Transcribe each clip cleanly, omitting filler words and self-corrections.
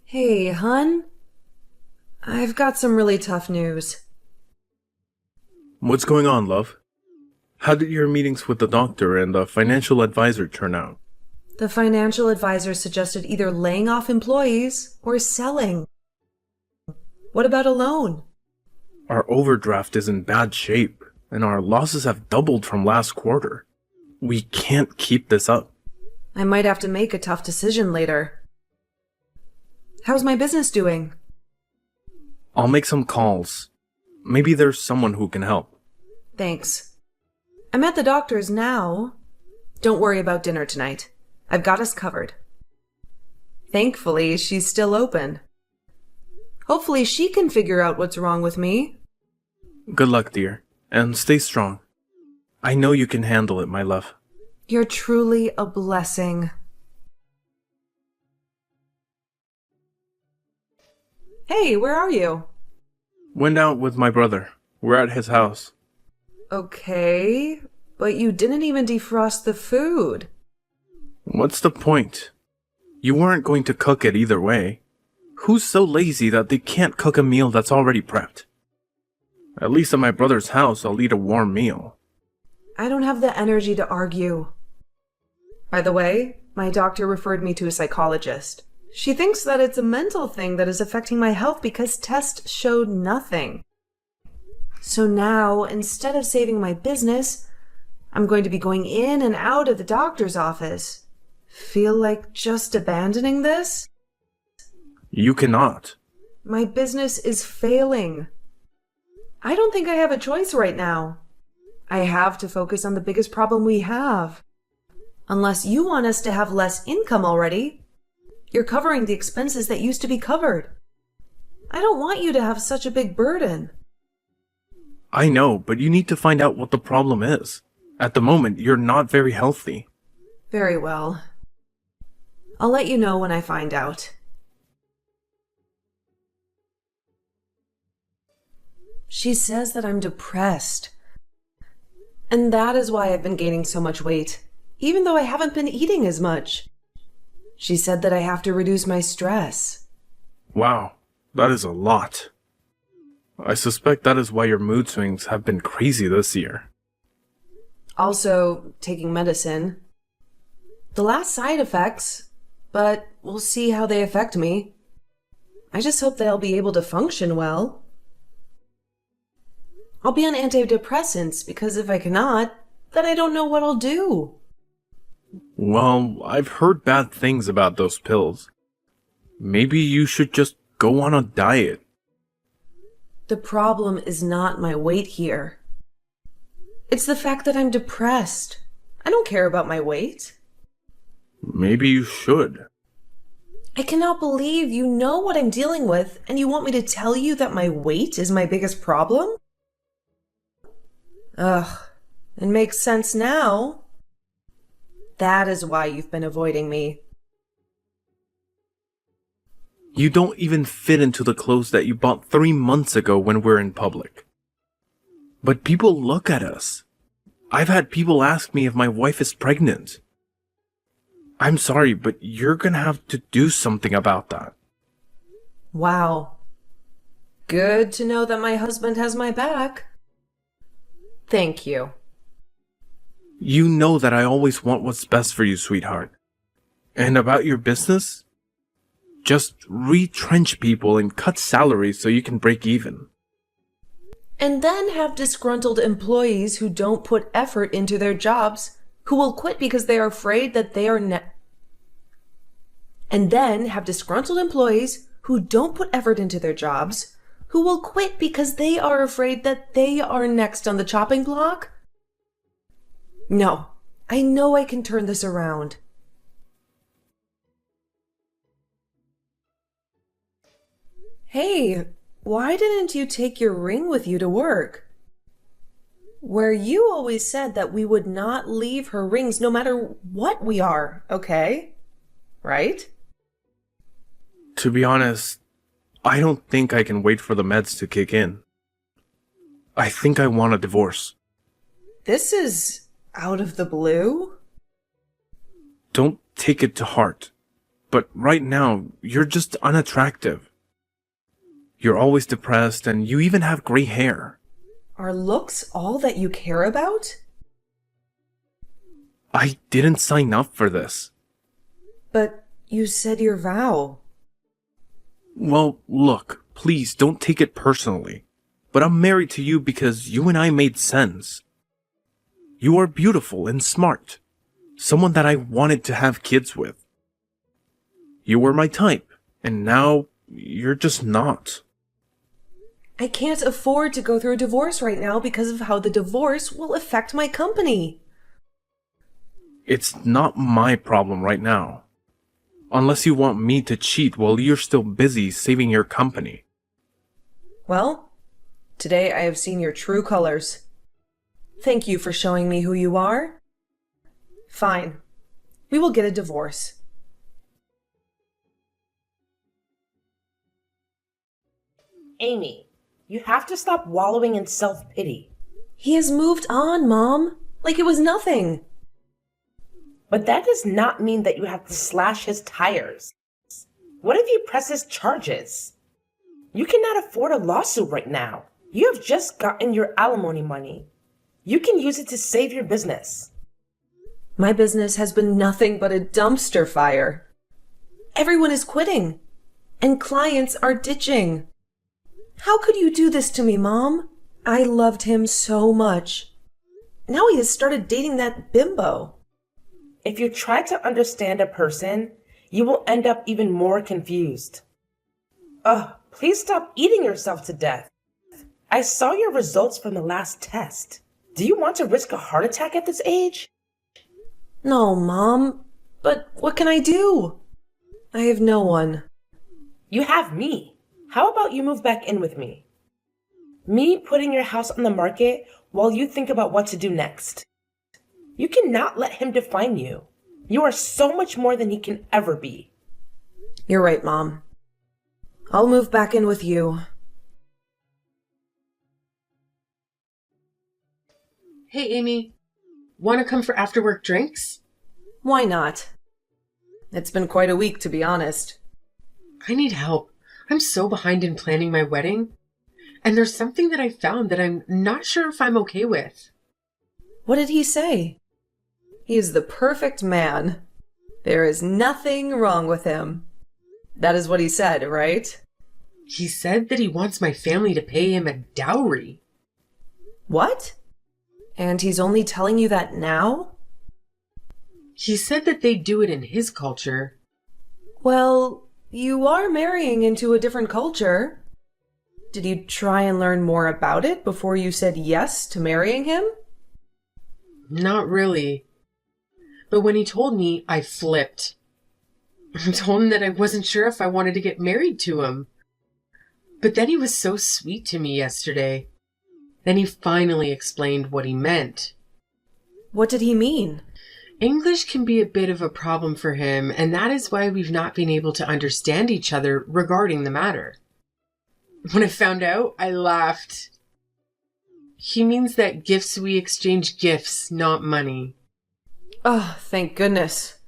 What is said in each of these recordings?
Hey, hun. I've got some really tough news. What's going on, love? How did your meetings with the doctor and the financial advisor turn out? The financial advisor suggested either laying off employees or selling. What about a loan? Our overdraft is in bad shape, and our losses have doubled from last quarter. We can't keep this up. I might have to make a tough decision later. How's my business doing? I'll make some calls. Maybe there's someone who can help. Thanks. I'm at the doctor's now. Don't worry about dinner tonight. I've got us covered. Thankfully, she's still open. Hopefully she can figure out what's wrong with me. Good luck, dear, and stay strong. I know you can handle it, my love. You're truly a blessing. Hey, where are you? Went out with my brother. We're at his house. Okay, but you didn't even defrost the food. What's the point? You weren't going to cook it either way. Who's so lazy that they can't cook a meal that's already prepped? At least at my brother's house, I'll eat a warm meal. I don't have the energy to argue. By the way, my doctor referred me to a psychologist. She thinks that it's a mental thing that is affecting my health because tests showed nothing. So now, instead of saving my business, I'm going to be going in and out of the doctor's office. Feel like just abandoning this? You cannot. My business is failing. I don't think I have a choice right now. I have to focus on the biggest problem we have. Unless you want us to have less income already. You're covering the expenses that used to be covered. I don't want you to have such a big burden. I know, but you need to find out what the problem is. At the moment, you're not very healthy. Very well. I'll let you know when I find out. She says that I'm depressed. And that is why I've been gaining so much weight, even though I haven't been eating as much. She said that I have to reduce my stress. Wow, that is a lot. I suspect that is why your mood swings have been crazy this year. Also, taking medicine. The last side effects, but we'll see how they affect me. I just hope that I'll be able to function well. I'll be on antidepressants because if I cannot, then I don't know what I'll do. Well, I've heard bad things about those pills. Maybe you should just go on a diet. The problem is not my weight here. It's the fact that I'm depressed. I don't care about my weight. Maybe you should. I cannot believe you know what I'm dealing with and you want me to tell you that my weight is my biggest problem? Ugh, it makes sense now. That is why you've been avoiding me. You don't even fit into the clothes that you bought 3 months ago when we're in public. But people look at us. I've had people ask me if my wife is pregnant. I'm sorry, but you're gonna have to do something about that. Wow. Good to know that my husband has my back. Thank you. You know that I always want what's best for you, sweetheart. And about your business? Just retrench people and cut salaries so you can break even. And then have disgruntled employees who don't put effort into their jobs, who will quit because they are afraid that they are And then have disgruntled employees who don't put effort into their jobs, who will quit because they are afraid that they are next on the chopping block? No, I know I can turn this around. Hey, why didn't you take your ring with you to work? Where you always said that we would not leave her rings no matter what we are, okay? Right? To be honest, I don't think I can wait for the meds to kick in. I think I want a divorce. This is out of the blue? Don't take it to heart. But but right now, you're just unattractive. You're always depressed, and you even have gray hair. Are looks all that you care about? I didn't sign up for this. But you said your vow. Well, look, please don't take it personally. But I'm married to you because you and I made sense. You are beautiful and smart. Someone that I wanted to have kids with. You were my type, and now you're just not. I can't afford to go through a divorce right now because of how the divorce will affect my company. It's not my problem right now. Unless you want me to cheat while you're still busy saving your company. Well, today I have seen your true colors. Thank you for showing me who you are. Fine. We will get a divorce. Amy, you have to stop wallowing in self-pity. He has moved on, Mom. Like it was nothing. But that does not mean that you have to slash his tires. What if he presses charges? You cannot afford a lawsuit right now. You have just gotten your alimony money. You can use it to save your business. My business has been nothing but a dumpster fire. Everyone is quitting, and clients are ditching. How could you do this to me, Mom? I loved him so much. Now he has started dating that bimbo. If you try to understand a person, you will end up even more confused. Ugh, please stop eating yourself to death. I saw your results from the last test. Do you want to risk a heart attack at this age? No, Mom. But what can I do? I have no one. You have me. How about you move back in with me? Me putting your house on the market while you think about what to do next. You cannot let him define you. You are so much more than he can ever be. You're right, Mom. I'll move back in with you. Hey, Amy. Want to come for after-work drinks? Why not? It's been quite a week, to be honest. I need help. I'm so behind in planning my wedding. And there's something that I found that I'm not sure if I'm okay with. What did he say? He is the perfect man. There is nothing wrong with him. That is what he said, right? He said that he wants my family to pay him a dowry. What? And he's only telling you that now? He said that they do it in his culture. Well, you are marrying into a different culture. Did you try and learn more about it before you said yes to marrying him? Not really. But when he told me, I flipped. I told him that I wasn't sure if I wanted to get married to him. But then he was so sweet to me yesterday. Then he finally explained what he meant. What did he mean? English can be a bit of a problem for him, and that is why we've not been able to understand each other regarding the matter. When I found out, I laughed. He means that gifts we exchange gifts, not money. Oh, thank goodness.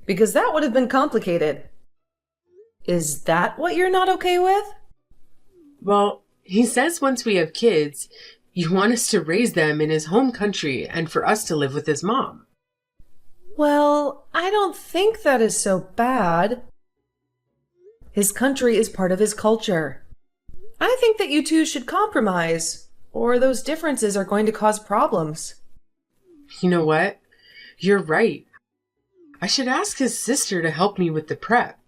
Because that would have been complicated. Is that what you're not okay with? Well, he says once we have kids, you want us to raise them in his home country and for us to live with his mom. Well, I don't think that is so bad. His country is part of his culture. I think that you two should compromise, or those differences are going to cause problems. You know what? You're right. I should ask his sister to help me with the prep.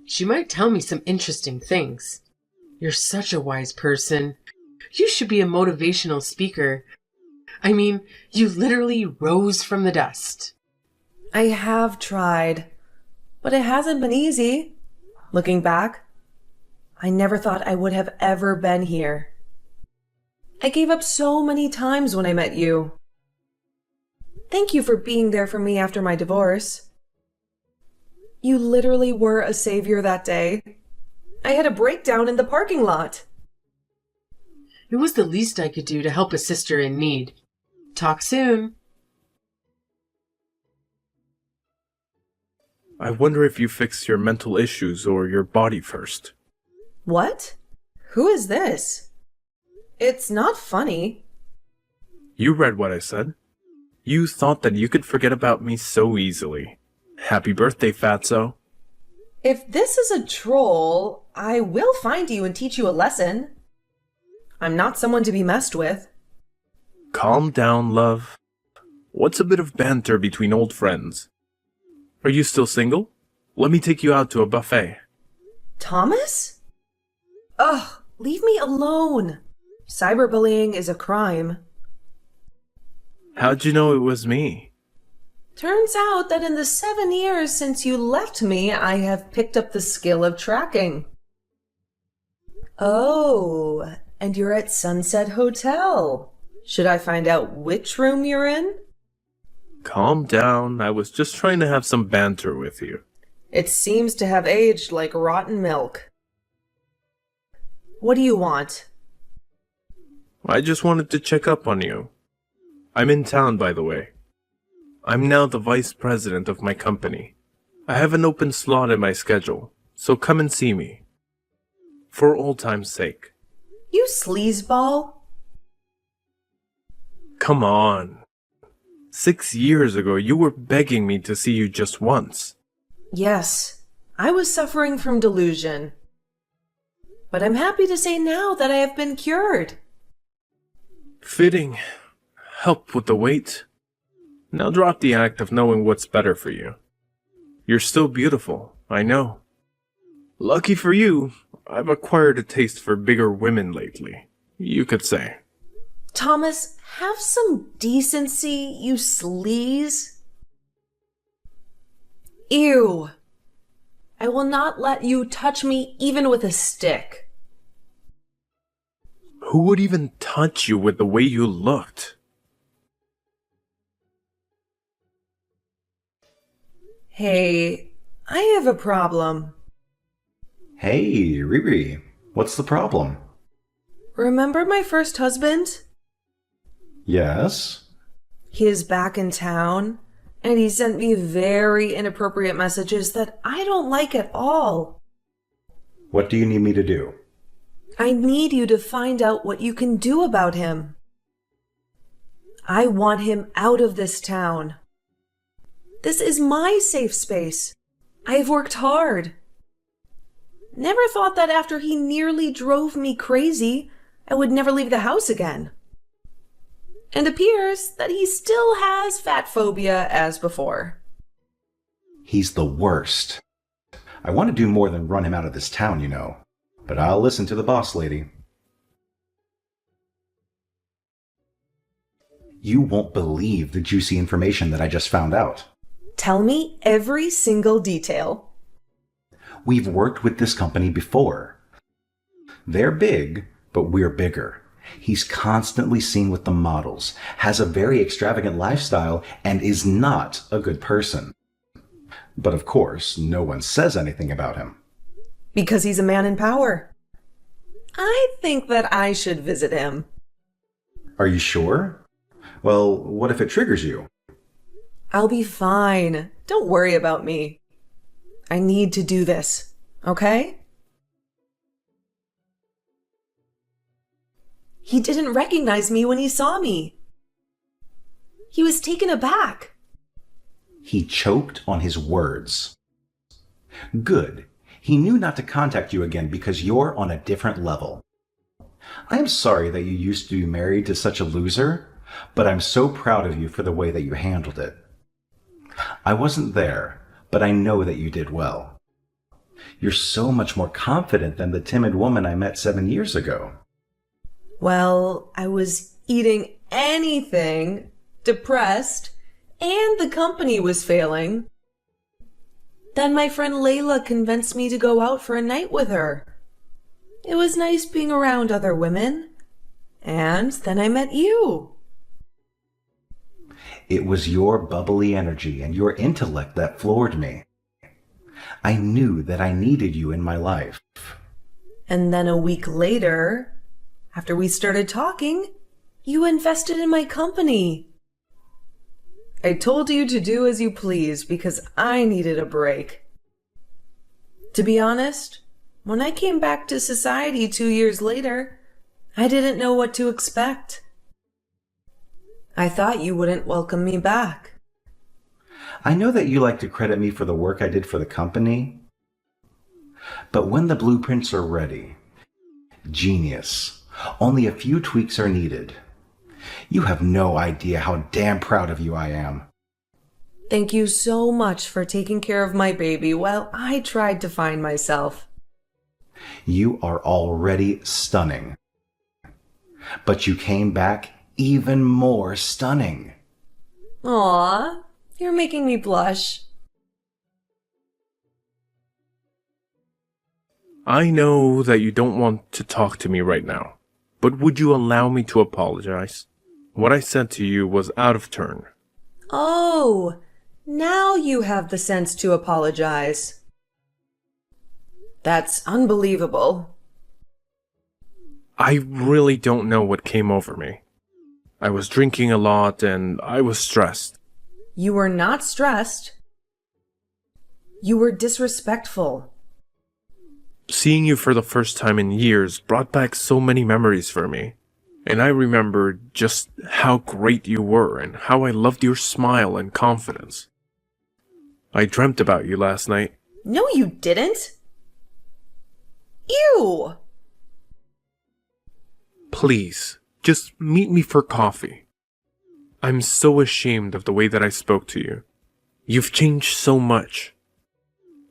She might tell me some interesting things. You're such a wise person. You should be a motivational speaker. I mean, you literally rose from the dust. I have tried, but it hasn't been easy. Looking back, I never thought I would have ever been here. I gave up so many times when I met you. Thank you for being there for me after my divorce. You literally were a savior that day. I had a breakdown in the parking lot. It was the least I could do to help a sister in need. Talk soon. I wonder if you fixed your mental issues or your body first. What? Who is this? It's not funny. You read what I said. You thought that you could forget about me so easily. Happy birthday, fatso. If this is a troll, I will find you and teach you a lesson. I'm not someone to be messed with. Calm down, love. What's a bit of banter between old friends? Are you still single? Let me take you out to a buffet. Thomas? Ugh, leave me alone. Cyberbullying is a crime. How'd you know it was me? Turns out that in the 7 years since you left me, I have picked up the skill of tracking. Oh, and you're at Sunset Hotel. Should I find out which room you're in? Calm down. I was just trying to have some banter with you. It seems to have aged like rotten milk. What do you want? I just wanted to check up on you. I'm in town, by the way. I'm now the vice president of my company. I have an open slot in my schedule, so come and see me. For old time's sake. You sleazeball. Come on. 6 years ago, you were begging me to see you just once. Yes, I was suffering from delusion. But I'm happy to say now that I have been cured. Fitting. Help with the weight. Now drop the act of knowing what's better for you. You're still beautiful, I know. Lucky for you, I've acquired a taste for bigger women lately, you could say. Thomas, have some decency, you sleaze. Ew. I will not let you touch me even with a stick. Who would even touch you with the way you looked? Hey, I have a problem. Hey, Riri, what's the problem? Remember my first husband? Yes? He is back in town, and he sent me very inappropriate messages that I don't like at all. What do you need me to do? I need you to find out what you can do about him. I want him out of this town. This is my safe space. I have worked hard. Never thought that after he nearly drove me crazy, I would never leave the house again. And appears that he still has fat phobia as before. He's the worst. I want to do more than run him out of this town, you know. But I'll listen to the boss lady. You won't believe the juicy information that I just found out. Tell me every single detail. We've worked with this company before. They're big, but we're bigger. He's constantly seen with the models, has a very extravagant lifestyle, and is not a good person. But of course, no one says anything about him. Because he's a man in power. I think that I should visit him. Are you sure? Well, what if it triggers you? I'll be fine. Don't worry about me. I need to do this, okay? He didn't recognize me when he saw me. He was taken aback. He choked on his words. Good. He knew not to contact you again because you're on a different level. I am sorry that you used to be married to such a loser, but I'm so proud of you for the way that you handled it. I wasn't there, but I know that you did well. You're so much more confident than the timid woman I met 7 years ago. Well, I was eating anything, depressed, and the company was failing. Then my friend Layla convinced me to go out for a night with her. It was nice being around other women. And then I met you. It was your bubbly energy and your intellect that floored me. I knew that I needed you in my life. And then a week later, after we started talking, you invested in my company. I told you to do as you please because I needed a break. To be honest, when I came back to society 2 years later, I didn't know what to expect. I thought you wouldn't welcome me back. I know that you like to credit me for the work I did for the company, but when the blueprints are ready, genius, only a few tweaks are needed. You have no idea how damn proud of you I am. Thank you so much for taking care of my baby while I tried to find myself. You are already stunning. But you came back even more stunning. Aw, you're making me blush. I know that you don't want to talk to me right now, but would you allow me to apologize? What I said to you was out of turn. Oh, now you have the sense to apologize. That's unbelievable. I really don't know what came over me. I was drinking a lot and I was stressed. You were not stressed. You were disrespectful. Seeing you for the first time in years brought back so many memories for me. And I remembered just how great you were and how I loved your smile and confidence. I dreamt about you last night. No, you didn't. Ew! Please, just meet me for coffee. I'm so ashamed of the way that I spoke to you. You've changed so much.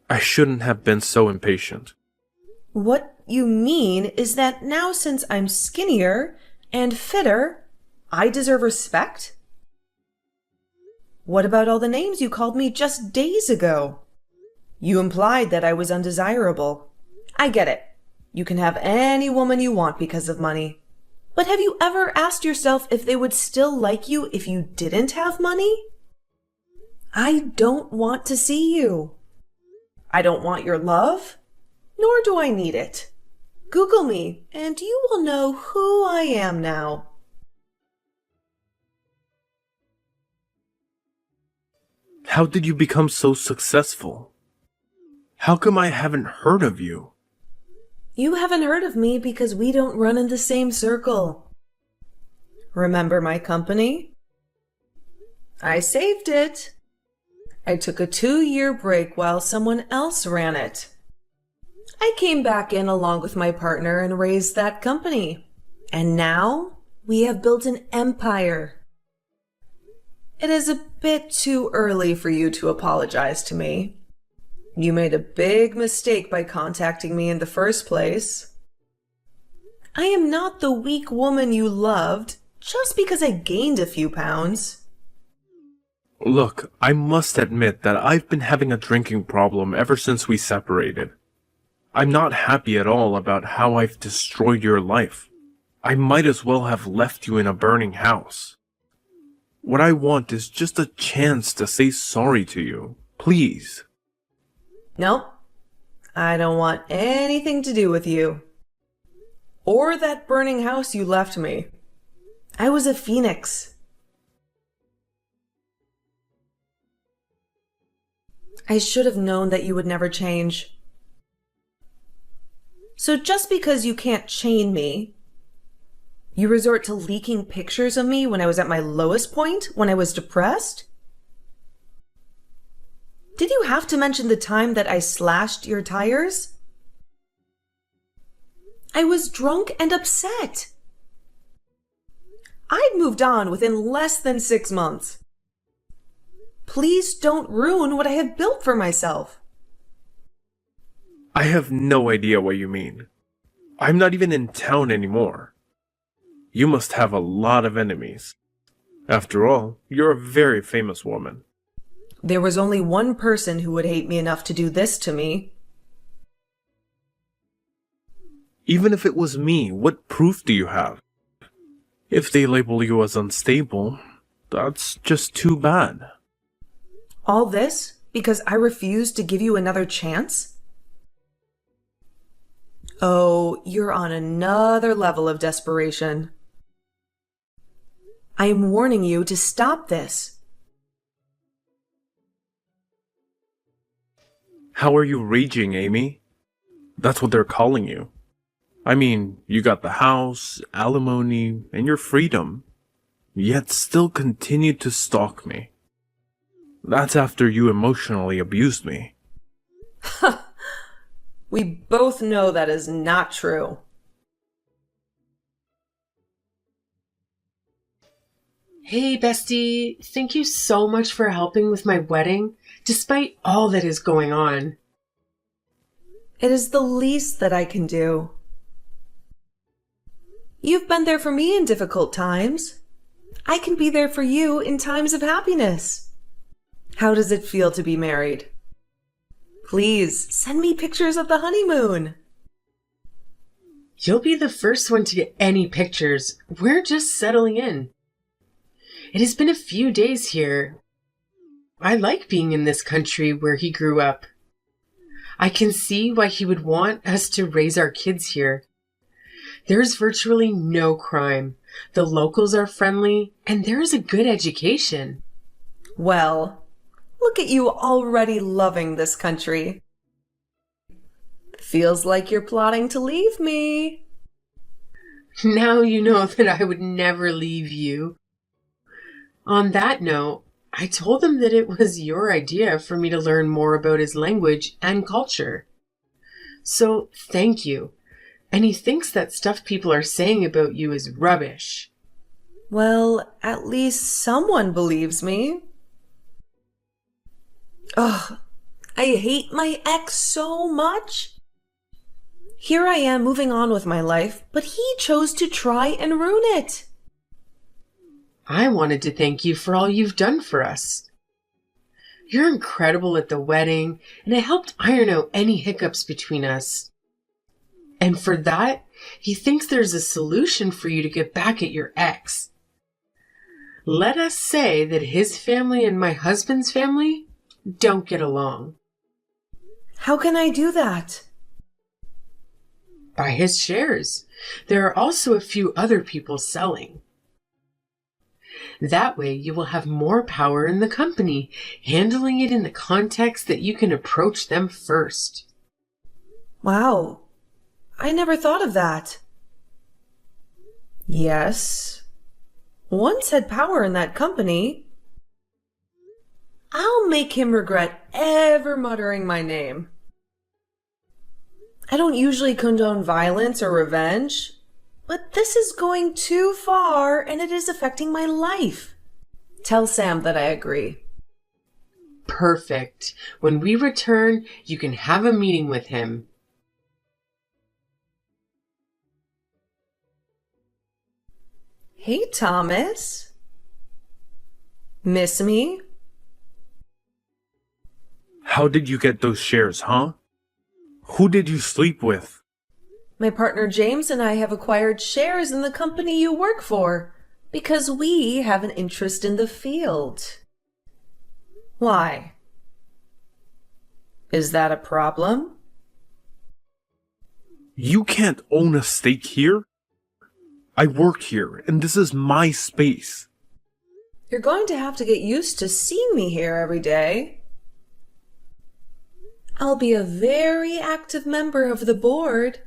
I shouldn't have been so impatient. What you mean is that now since I'm skinnier and fitter, I deserve respect? What about all the names you called me just days ago? You implied that I was undesirable. I get it. You can have any woman you want because of money. But have you ever asked yourself if they would still like you if you didn't have money? I don't want to see you. I don't want your love, nor do I need it. Google me, and you will know who I am now. How did you become so successful? How come I haven't heard of you? You haven't heard of me because we don't run in the same circle. Remember my company? I saved it. I took a 2-year break while someone else ran it. I came back in along with my partner and raised that company. And now we have built an empire. It is a bit too early for you to apologize to me. You made a big mistake by contacting me in the first place. I am not the weak woman you loved just because I gained a few pounds. Look, I must admit that I've been having a drinking problem ever since we separated. I'm not happy at all about how I've destroyed your life. I might as well have left you in a burning house. What I want is just a chance to say sorry to you. Please. Nope. I don't want anything to do with you. Or that burning house you left me. I was a phoenix. I should have known that you would never change. So just because you can't chain me, you resort to leaking pictures of me when I was at my lowest point, when I was depressed? Did you have to mention the time that I slashed your tires? I was drunk and upset. I'd moved on within less than 6 months. Please don't ruin what I have built for myself. I have no idea what you mean. I'm not even in town anymore. You must have a lot of enemies. After all, you're a very famous woman. There was only one person who would hate me enough to do this to me. Even if it was me, what proof do you have? If they label you as unstable, that's just too bad. All this because I refused to give you another chance? Oh, you're on another level of desperation. I am warning you to stop this. How are you raging, Amy? That's what they're calling you. I mean, you got the house, alimony, and your freedom, yet still continue to stalk me. That's after you emotionally abused me. We both know that is not true. Hey, bestie, thank you so much for helping with my wedding, despite all that is going on. It is the least that I can do. You've been there for me in difficult times. I can be there for you in times of happiness. How does it feel to be married? Please send me pictures of the honeymoon. You'll be the first one to get any pictures. We're just settling in. It has been a few days here. I like being in this country where he grew up. I can see why he would want us to raise our kids here. There's virtually no crime. The locals are friendly, and there is a good education. Well, look at you already loving this country. Feels like you're plotting to leave me. Now you know that I would never leave you. On that note, I told him that it was your idea for me to learn more about his language and culture. So, thank you. And he thinks that stuff people are saying about you is rubbish. Well, at least someone believes me. Ugh, I hate my ex so much. Here I am moving on with my life, but he chose to try and ruin it. I wanted to thank you for all you've done for us. You're incredible at the wedding, and it helped iron out any hiccups between us. And for that, he thinks there's a solution for you to get back at your ex. Let us say that his family and my husband's family don't get along. How can I do that? Buy his shares. There are also a few other people selling. That way you will have more power in the company, handling it in the context that you can approach them first. Wow, I never thought of that. Yes, once had power in that company. I'll make him regret ever muttering my name. I don't usually condone violence or revenge, but this is going too far and it is affecting my life. Tell Sam that I agree. Perfect. When we return, you can have a meeting with him. Hey, Thomas. Miss me? How did you get those shares, huh? Who did you sleep with? My partner James and I have acquired shares in the company you work for because we have an interest in the field. Why? Is that a problem? You can't own a stake here. I work here, and this is my space. You're going to have to get used to seeing me here every day. I'll be a very active member of the board.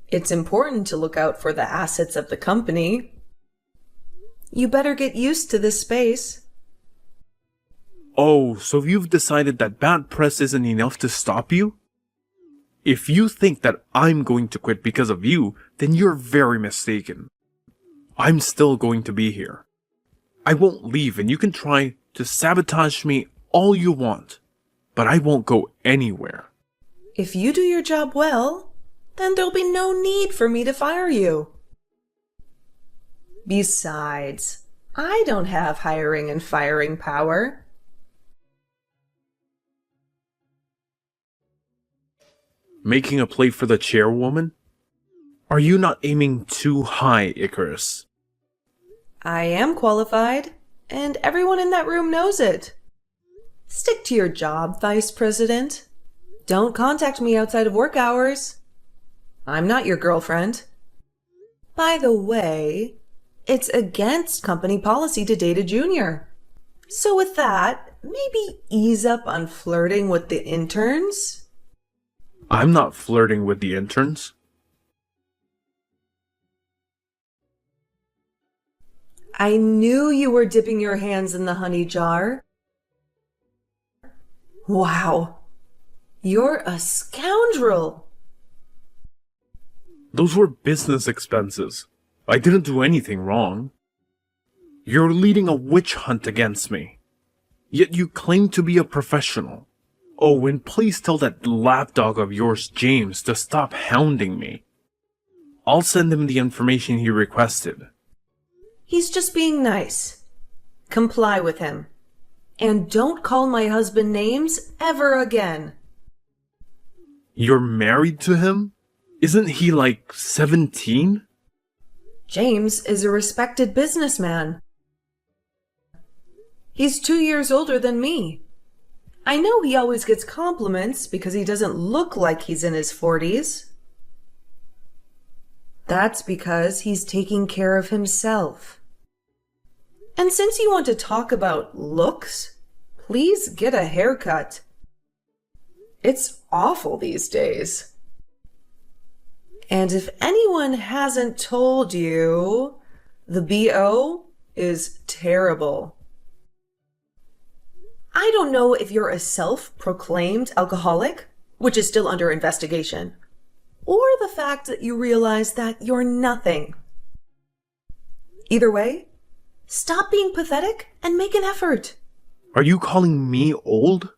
It's important to look out for the assets of the company. You better get used to this space. Oh, so you've decided that bad press isn't enough to stop you? If you think that I'm going to quit because of you, then you're very mistaken. I'm still going to be here. I won't leave, and you can try to sabotage me all you want, but I won't go anywhere. If you do your job well, then there'll be no need for me to fire you. Besides, I don't have hiring and firing power. Making a play for the chairwoman? Are you not aiming too high, Icarus? I am qualified, and everyone in that room knows it. Stick to your job, Vice President. Don't contact me outside of work hours. I'm not your girlfriend. By the way, it's against company policy to date a junior. So with that, maybe ease up on flirting with the interns? I'm not flirting with the interns. I knew you were dipping your hands in the honey jar. Wow. You're a scoundrel. Those were business expenses. I didn't do anything wrong. You're leading a witch hunt against me. Yet you claim to be a professional. Oh, and please tell that lapdog of yours, James, to stop hounding me. I'll send him the information he requested. He's just being nice. Comply with him. And don't call my husband names ever again. You're married to him? Isn't he like 17? James is a respected businessman. He's 2 years older than me. I know he always gets compliments because he doesn't look like he's in his 40s. That's because he's taking care of himself. And since you want to talk about looks, please get a haircut. It's awful these days. And if anyone hasn't told you, the BO is terrible. I don't know if you're a self-proclaimed alcoholic, which is still under investigation, or the fact that you realize that you're nothing. Either way, stop being pathetic and make an effort. Are you calling me old?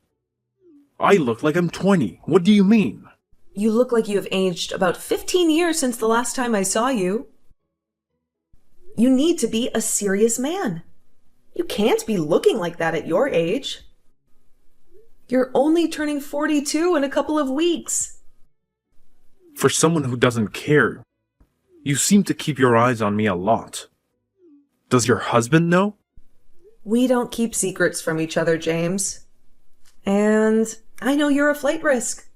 I look like I'm 20. What do you mean? You look like you have aged about 15 years since the last time I saw you. You need to be a serious man. You can't be looking like that at your age. You're only turning 42 in a couple of weeks. For someone who doesn't care, you seem to keep your eyes on me a lot. Does your husband know? We don't keep secrets from each other, James. And I know you're a flight risk.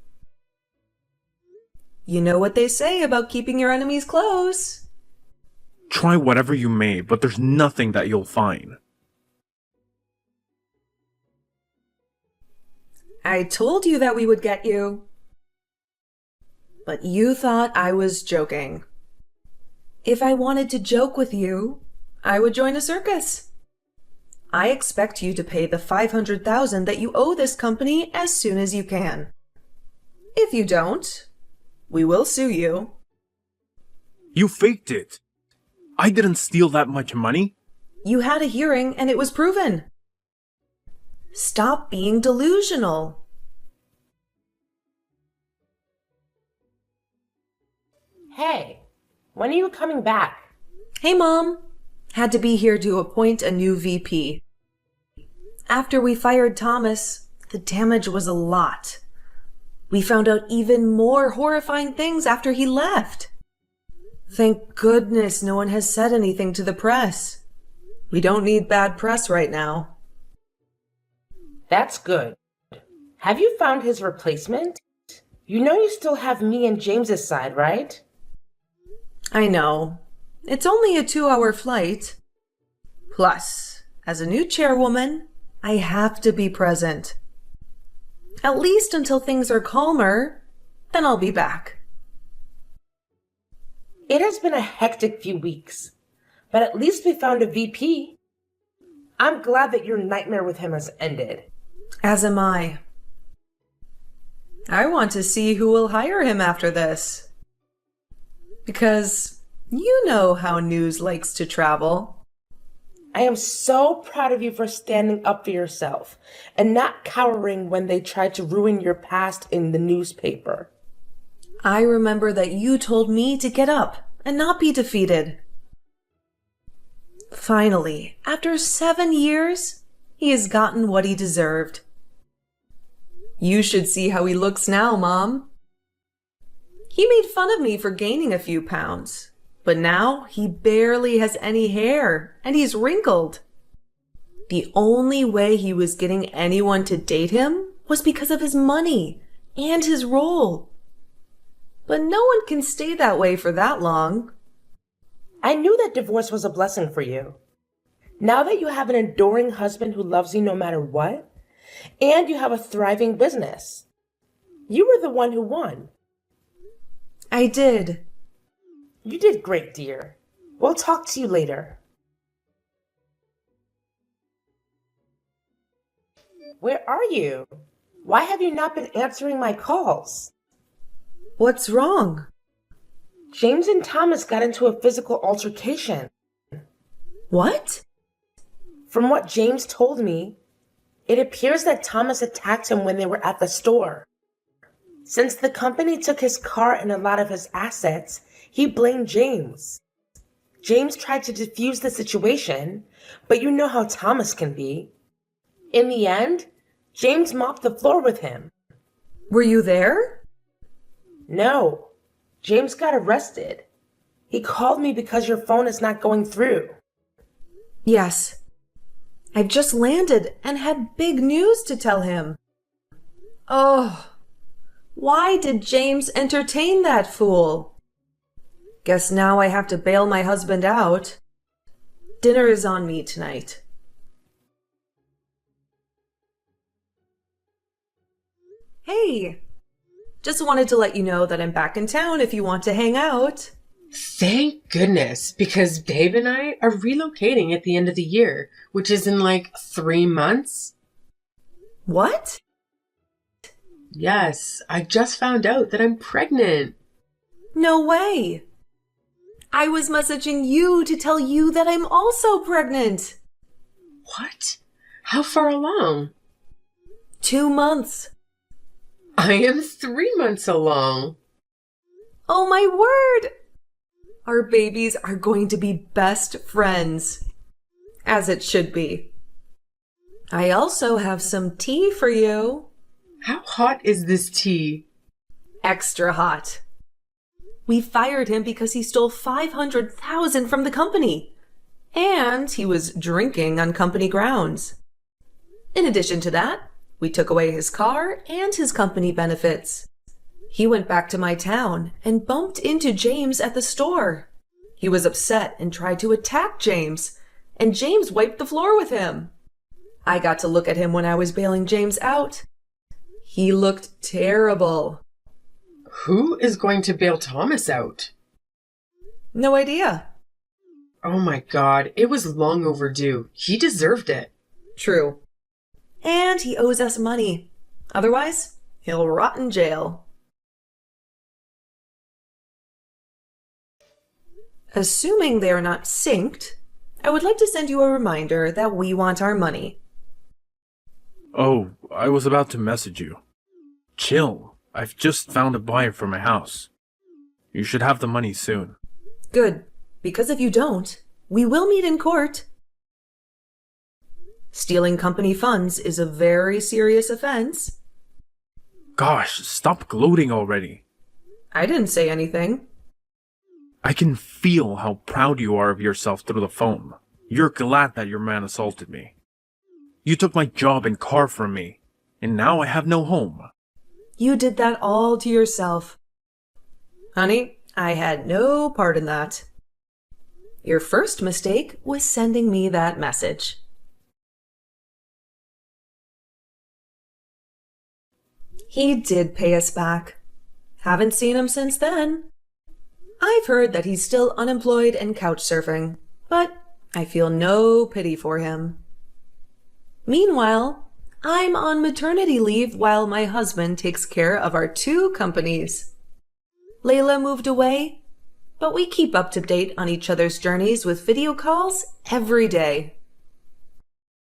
You know what they say about keeping your enemies close. Try whatever you may, but there's nothing that you'll find. I told you that we would get you. But you thought I was joking. If I wanted to joke with you, I would join a circus. I expect you to pay the $500,000 that you owe this company as soon as you can. If you don't, we will sue you. You faked it. I didn't steal that much money. You had a hearing and it was proven. Stop being delusional. Hey, when are you coming back? Hey, Mom. Had to be here to appoint a new VP. After we fired Thomas, the damage was a lot. We found out even more horrifying things after he left. Thank goodness no one has said anything to the press. We don't need bad press right now. That's good. Have you found his replacement? You know you still have me and James's side, right? I know. It's only a 2-hour flight. Plus, as a new chairwoman, I have to be present. At least until things are calmer, then I'll be back. It has been a hectic few weeks, but at least we found a VP. I'm glad that your nightmare with him has ended. As am I. I want to see who will hire him after this. Because you know how news likes to travel. I am so proud of you for standing up for yourself and not cowering when they tried to ruin your past in the newspaper. I remember that you told me to get up and not be defeated. Finally, after 7 years, he has gotten what he deserved. You should see how he looks now, Mom. He made fun of me for gaining a few pounds, but now he barely has any hair and he's wrinkled. The only way he was getting anyone to date him was because of his money and his role. But no one can stay that way for that long. I knew that divorce was a blessing for you. Now that you have an adoring husband who loves you no matter what, And you have a thriving business. You were the one who won. I did. You did great, dear. We'll talk to you later. Where are you? Why have you not been answering my calls? What's wrong? James and Thomas got into a physical altercation. What? From what James told me, it appears that Thomas attacked him when they were at the store. Since the company took his car and a lot of his assets, he blamed James. James tried to defuse the situation, but you know how Thomas can be. In the end, James mopped the floor with him. Were you there? No, James got arrested. He called me because your phone is not going through. Yes. I've just landed and had big news to tell him. Oh, why did James entertain that fool? Guess now I have to bail my husband out. Dinner is on me tonight. Hey, just wanted to let you know that I'm back in town if you want to hang out. Thank goodness, because Dave and I are relocating at the end of the year, which is in like 3 months. What? Yes, I just found out that I'm pregnant. No way. I was messaging you to tell you that I'm also pregnant. What? How far along? 2 months. I am 3 months along. Oh my word! Our babies are going to be best friends. As it should be. I also have some tea for you. How hot is this tea? Extra hot. We fired him because he stole $500,000 from the company. And he was drinking on company grounds. In addition to that, we took away his car and his company benefits. He went back to my town and bumped into James at the store. He was upset and tried to attack James, and James wiped the floor with him. I got to look at him when I was bailing James out. He looked terrible. Who is going to bail Thomas out? No idea. Oh my God, it was long overdue. He deserved it. True. And he owes us money. Otherwise, he'll rot in jail. Assuming they are not synced, I would like to send you a reminder that we want our money. Oh, I was about to message you. Chill. I've just found a buyer for my house. You should have the money soon. Good, because if you don't, we will meet in court. Stealing company funds is a very serious offense. Gosh, stop gloating already. I didn't say anything. I can feel how proud you are of yourself through the phone. You're glad that your man assaulted me. You took my job and car from me, and now I have no home. You did that all to yourself. Honey, I had no part in that. Your first mistake was sending me that message. He did pay us back. Haven't seen him since then. I've heard that he's still unemployed and couch surfing, but I feel no pity for him. Meanwhile, I'm on maternity leave while my husband takes care of our 2 companies. Layla moved away, but we keep up to date on each other's journeys with video calls every day.